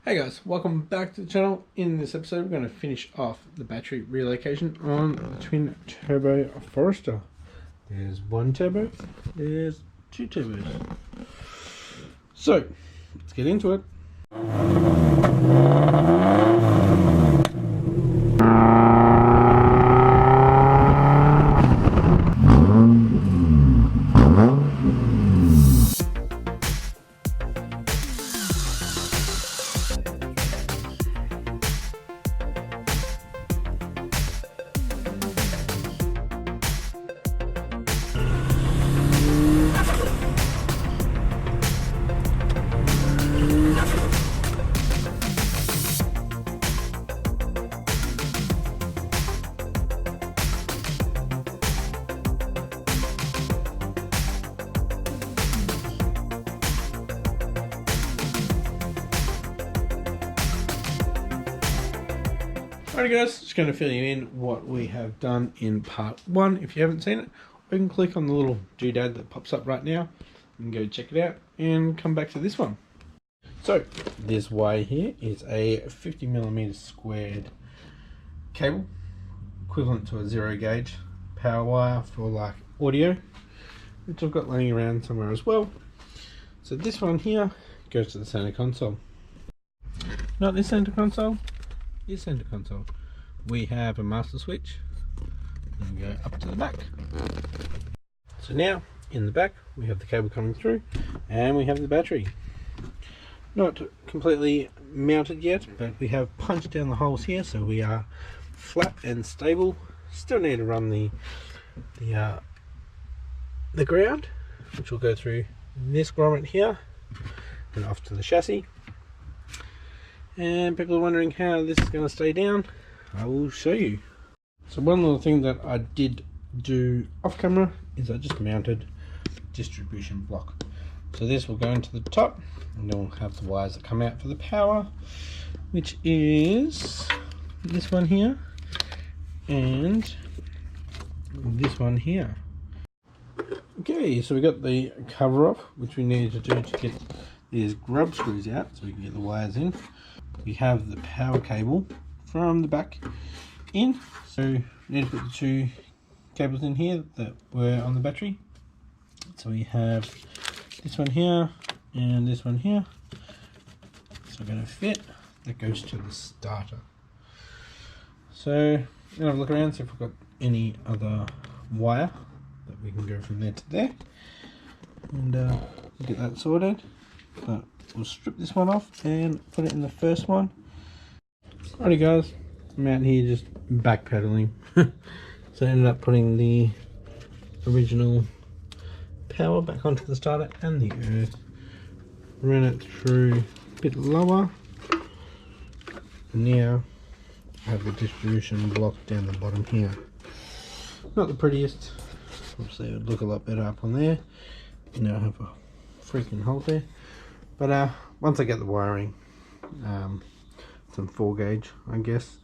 Hey guys, welcome back to the channel. In this episode we're going to finish off the battery relocation on the twin turbo Forester. There's one turbo, there's two turbos. So let's get into it. Alright guys, just going to fill you in what we have done in part 1. If you haven't seen it, you can click on the little doodad that pops up right now and go check it out and come back to this one. So this wire here is a 50mm squared cable, equivalent to a 0 gauge power wire for like audio, which I've got laying around somewhere as well. So this one here goes to the center console. Not this center console. This center console, we have a master switch and we go up to the back. So now in the back we have the cable coming through and we have the battery. Not completely mounted yet, but we have punched down the holes here so we are flat and stable. Still need to run the ground, which will go through this grommet here and off to the chassis. And people are wondering how this is going to stay down. I will show you. So one little thing that I did do off camera is I just mounted distribution block. So this will go into the top and then we'll have the wires that come out for the power, which is this one here and this one here. Okay, so we got the cover off, which we needed to do to get these grub screws out so we can get the wires in. We have the power cable from the back in, so we need to put the two cables in here that were on the battery. So we have this one here and this one here, so we're going to fit. That goes to the starter. So we'll have a look around, see if we've got any other wire that we can go from there to there and get that sorted. But we'll strip this one off and put it in the first one. Alrighty guys, I'm out here just backpedaling. So I ended up putting the original power back onto the starter and the earth. Ran it through a bit lower. Now I have the distribution block down the bottom here. Not the prettiest. Obviously it would look a lot better up on there. Now I have a freaking hole there. But once I get the wiring, some 4 gauge I guess,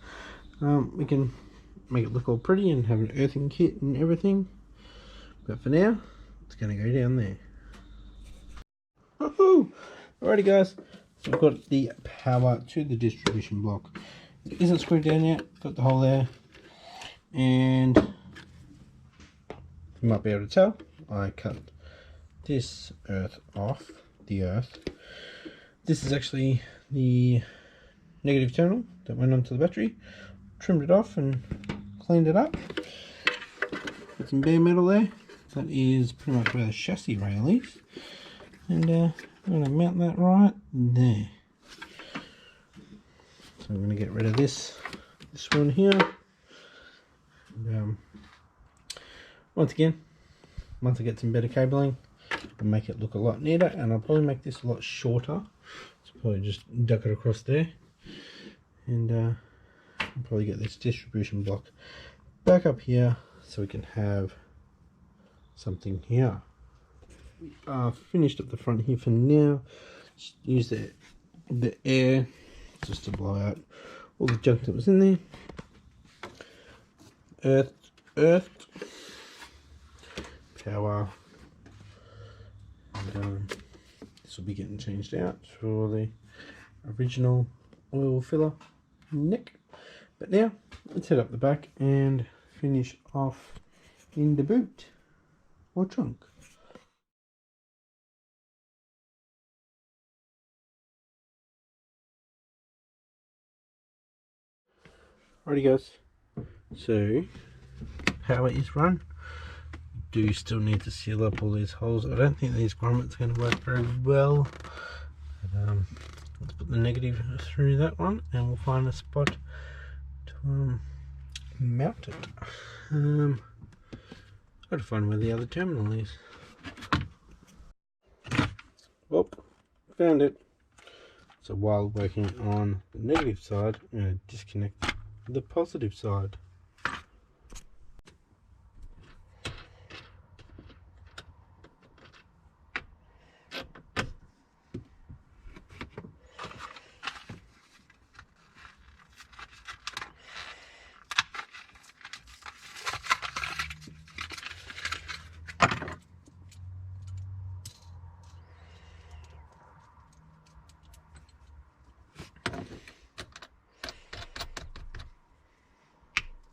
we can make it look all pretty and have an earthing kit and everything. But for now, it's going to go down there. Woohoo! Alrighty guys, so I've got the power to the distribution block. It isn't screwed down yet, got the hole there. And you might be able to tell, I cut this earth off. The earth. This is actually the negative terminal that went onto the battery. Trimmed it off and cleaned it up. Got some bare metal there. That is pretty much where the chassis rail is. And I'm going to mount that right there. So I'm going to get rid of this one here. And, once again, once I get some better cabling, I'll make it look a lot neater, and I'll probably make this a lot shorter. So probably just duck it across there, and I'll probably get this distribution block back up here so we can have something here. Finished up the front here for now. Just use the air just to blow out all the junk that was in there. Earth, power. And this will be getting changed out for the original oil filler neck. But now let's head up the back and finish off in the boot or trunk. Alrighty guys, so power is run. Do still need to seal up all these holes. I don't think these grommets are going to work very well. But, let's put the negative through that one and we'll find a spot to mount it. Got to find where the other terminal is. Well, found it. So while working on the negative side, I'm going to disconnect the positive side.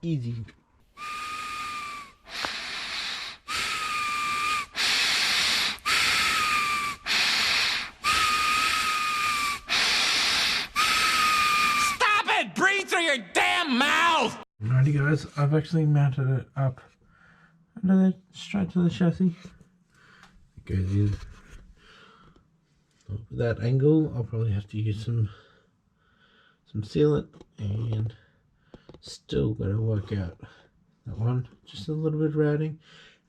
Easy. Stop it! Breathe through your damn mouth! Alrighty guys, I've actually mounted it up straight to the chassis. It goes in. With that angle, I'll probably have to use some sealant, and still got to work out that one. Just a little bit of routing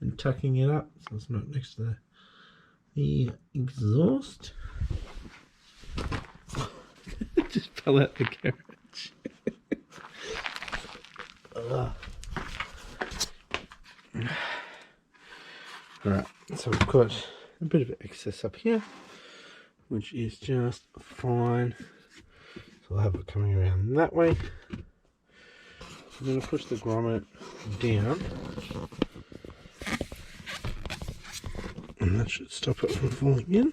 and tucking it up so it's not next to the exhaust. Just fell out the carriage. Alright, so we've got a bit of excess up here, which is just fine. So I'll have it coming around that way. I'm going to push the grommet down, and that should stop it from falling in.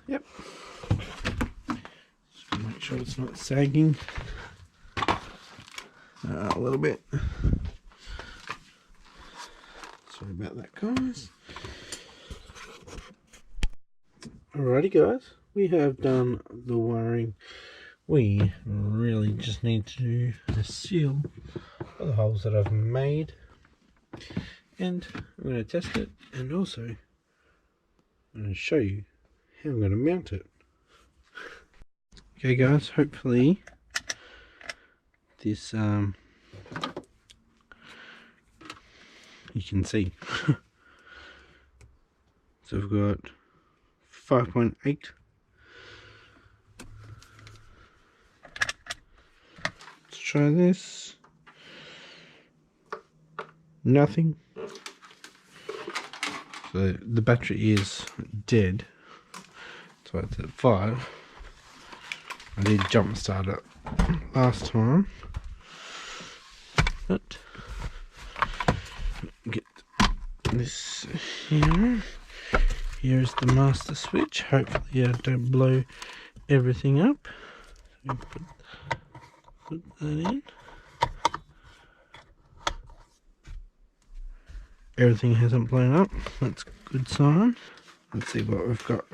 Yep. Just make sure it's not sagging a little bit. Sorry about that, guys. Alrighty guys, we have done the wiring. We really just need to seal all the holes that I've made, and I'm going to test it, and also I'm going to show you how I'm going to mount it. Okay guys, hopefully this you can see. So we've got 5.8. Let's try this. Nothing. So the battery is dead. So it's at 5. I did jump start it last time. But get this here. Here's the master switch. Hopefully I don't blow everything up. So put that in. Everything hasn't blown up. That's a good sign. Let's see what we've got.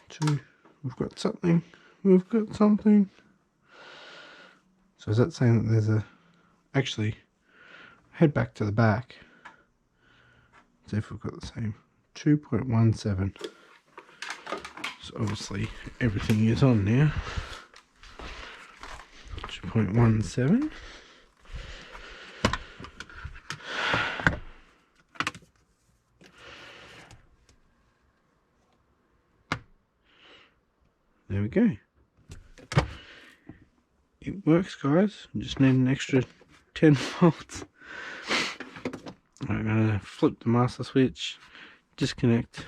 Two. We've got something. We've got something. So is that saying that there's a... Actually, head back to the back. See if we've got the same. 2.17. So obviously everything is on now. 2.17. There we go. It works, guys. Just need an extra 10 volts. I'm gonna flip the master switch, disconnect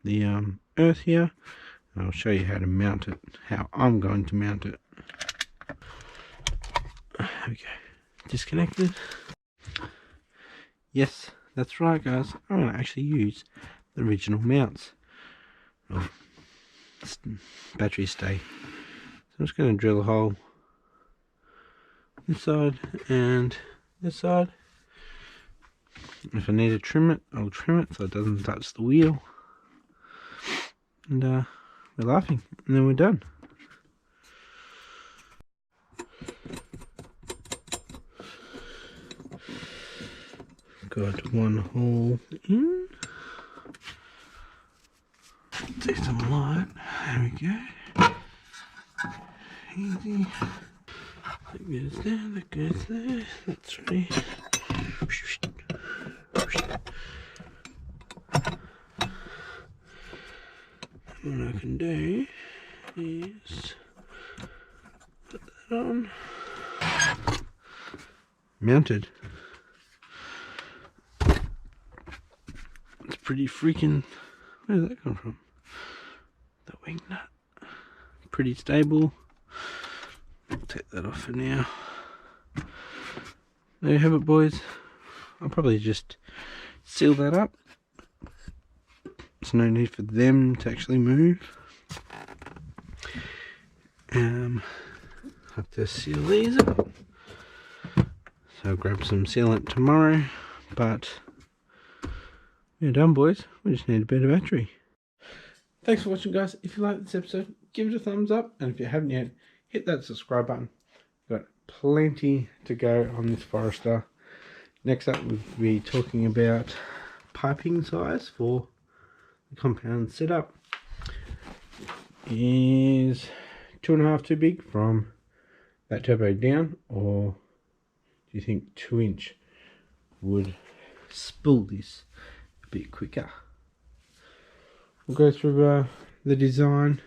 the earth here, and I'll show you how to mount it, how I'm going to mount it. There we go. disconnected. Yes, that's right guys, I'm going to actually use the original mounts. Oh, batteries stay. So I'm just going to drill a hole this side and this side. If I need to trim it, I'll trim it so it doesn't touch the wheel. And we're laughing, and then we're done. Got one hole in. Take some light. There we go. Easy. That goes there, that goes there. That's ready. What I can do is put that on. Mounted. It's pretty freaking. Where did that come from? The wing nut. Pretty stable. I'll take that off for now. There you have it, boys. I'll probably just seal that up. There's no need for them to actually move. Have to seal these up. So I'll grab some sealant tomorrow, but we're done, boys. We just need a better battery. Thanks for watching, guys. If you like this episode, give it a thumbs up, and if you haven't yet, hit that subscribe button. We've got plenty to go on this Forester. Next up, we'll be talking about piping size for the compound setup. Is 2.5 too big from that turbo down, or do you think 2-inch would spool this a bit quicker? We'll go through the design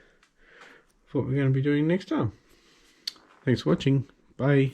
of what we're going to be doing next time. Thanks for watching. Bye.